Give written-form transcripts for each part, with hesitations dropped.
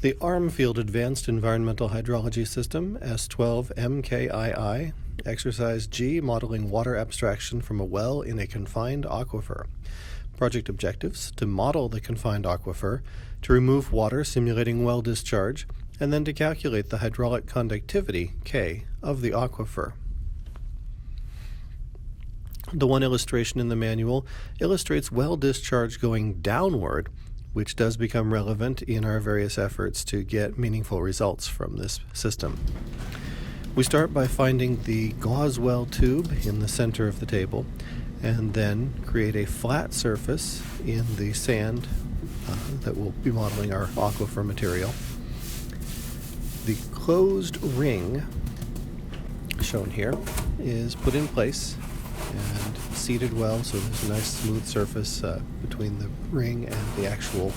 The Armfield Advanced Environmental Hydrology System, S12MKII, Exercise G, modeling water abstraction from a well in a confined aquifer. Project objectives: to model the confined aquifer, to remove water simulating well discharge, and then to calculate the hydraulic conductivity, K, of the aquifer. The one illustration in the manual illustrates well discharge going downward, which does become relevant in our various efforts to get meaningful results from this system. We start by finding the gauze well tube in the center of the table, and then create a flat surface in the sand that will be modeling our aquifer material. The closed ring, shown here, is put in place and seated well, so there's a nice smooth surface between the ring and the actual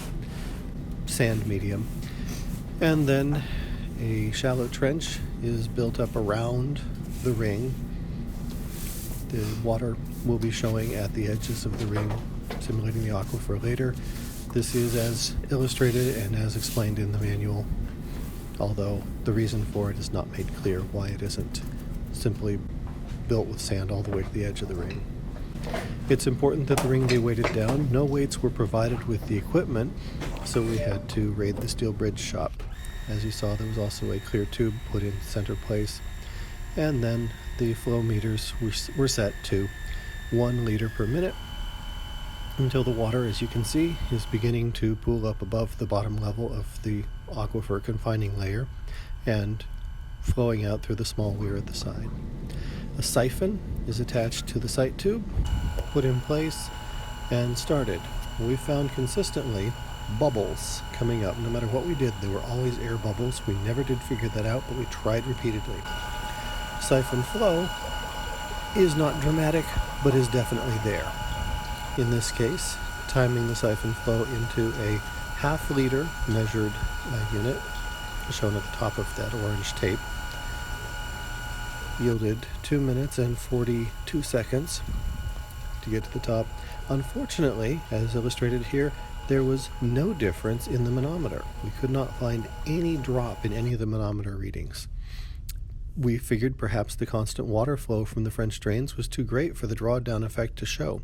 sand medium. And then a shallow trench is built up around the ring. The water will be showing at the edges of the ring, simulating the aquifer later. This is as illustrated and as explained in the manual, although the reason for it is not made clear why it isn't simply built with sand all the way to the edge of the ring. It's important that the ring be weighted down. No weights were provided with the equipment, so we had to raid the steel bridge shop. As you saw, there was also a clear tube put in center place, and then the flow meters were set to 1 liter per minute until the water, as you can see, is beginning to pool up above the bottom level of the aquifer confining layer and flowing out through the small weir at the side. A siphon is attached to the sight tube, put in place, and started. We found consistently bubbles coming up. No matter what we did, there were always air bubbles. We never did figure that out, but we tried repeatedly. Siphon flow is not dramatic, but is definitely there. In this case, timing the siphon flow into a half liter measured unit, shown at the top of that orange tape, yielded 2 minutes and 42 seconds to get to the top. Unfortunately, as illustrated here, there was no difference in the manometer. We could not find any drop in any of the manometer readings. We figured perhaps the constant water flow from the French drains was too great for the drawdown effect to show.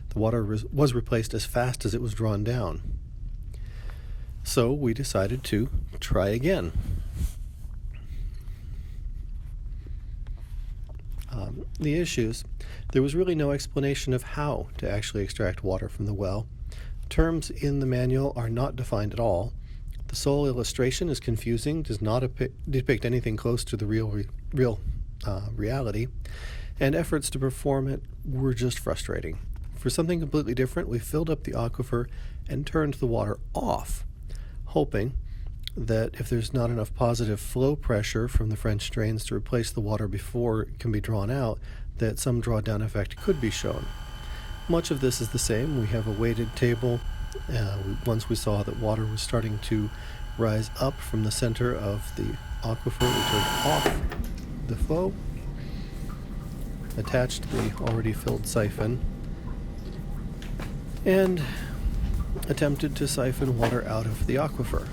The water was replaced as fast as it was drawn down. So we decided to try again. The issues: there was really no explanation of how to actually extract water from the well. Terms in the manual are not defined at all. The sole illustration is confusing, does not depict anything close to the real reality, and efforts to perform it were just frustrating. For something completely different, we filled up the aquifer and turned the water off, hoping that if there's not enough positive flow pressure from the French drains to replace the water before it can be drawn out, that some drawdown effect could be shown. Much of this is the same. We have a weighted table. Once we saw that water was starting to rise up from the center of the aquifer, we turned off the flow, attached the already filled siphon, and attempted to siphon water out of the aquifer.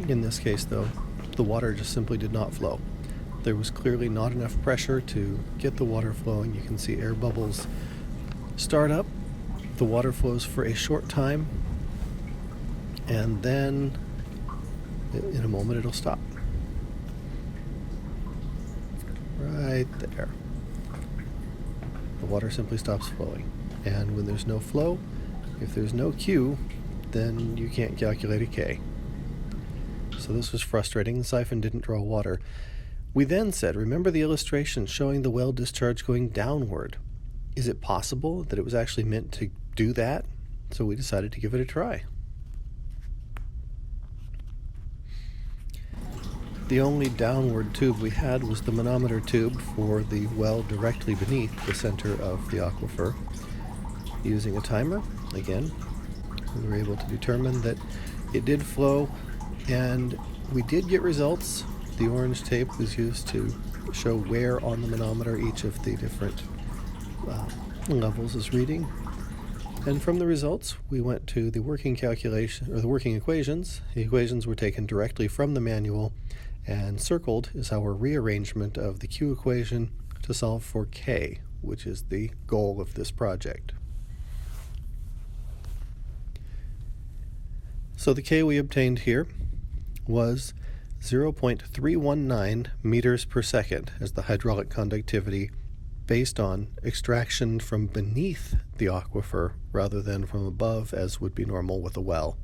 In this case, though, the water just simply did not flow. There was clearly not enough pressure to get the water flowing. You can see air bubbles start up. The water flows for a short time, and then in a moment it'll stop. Right there. The water simply stops flowing. And when there's no flow, if there's no Q, then you can't calculate a K. So this was frustrating. The siphon didn't draw water. We then said, remember the illustration showing the well discharge going downward. Is it possible that it was actually meant to do that? So we decided to give it a try. The only downward tube we had was the manometer tube for the well directly beneath the center of the aquifer. Using a timer, again, we were able to determine that it did flow, and we did get results. The orange tape was used to show where on the manometer each of the different levels is reading. And from the results, we went to the working calculation, or the working equations. The equations were taken directly from the manual, and circled is our rearrangement of the Q equation to solve for K, which is the goal of this project. So the K we obtained here was 0.319 meters per second as the hydraulic conductivity based on extraction from beneath the aquifer rather than from above, as would be normal with a well.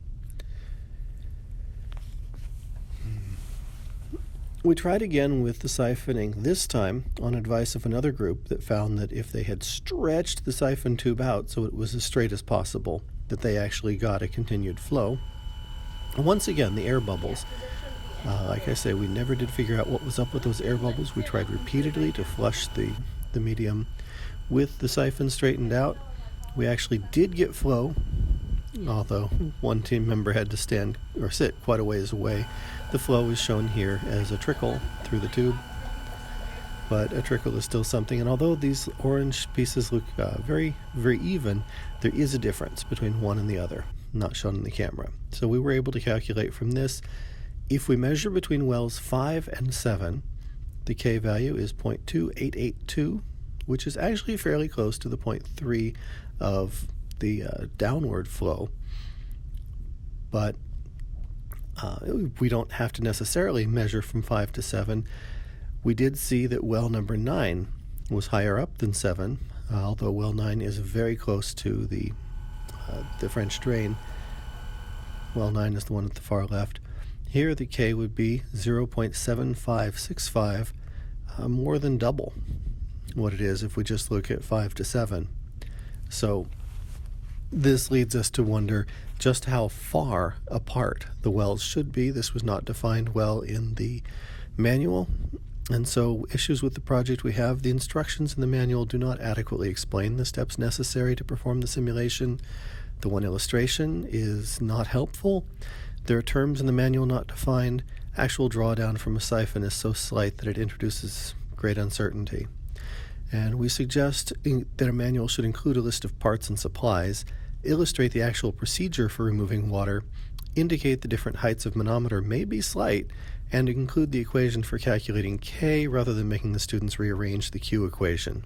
We tried again with the siphoning, this time on advice of another group that found that if they had stretched the siphon tube out so it was as straight as possible, that they actually got a continued flow. And once again, the air bubbles. Like I say, we never did figure out what was up with those air bubbles. We tried repeatedly to flush the medium with the siphon straightened out. We actually did get flow, although one team member had to stand or sit quite a ways away. The flow is shown here as a trickle through the tube, but a trickle is still something. And although these orange pieces look very, very even, there is a difference between one and the other, not shown in the camera. So we were able to calculate from this, if we measure between wells 5 and 7, the K value is 0.2882, which is actually fairly close to the 0.3 of the downward flow. But we don't have to necessarily measure from 5 to 7. We did see that well number 9 was higher up than 7, although well 9 is very close to the French drain. Well 9 is the one at the far left. Here the K would be 0.7565, more than double what it is if we just look at 5 to 7. So this leads us to wonder just how far apart the wells should be. This was not defined well in the manual, and so issues with the project we have. The instructions in the manual do not adequately explain the steps necessary to perform the simulation. The one illustration is not helpful. There are terms in the manual not defined. Actual drawdown from a siphon is so slight that it introduces great uncertainty. And we suggest that a manual should include a list of parts and supplies, illustrate the actual procedure for removing water, indicate the different heights of manometer may be slight, and include the equation for calculating K rather than making the students rearrange the Q equation.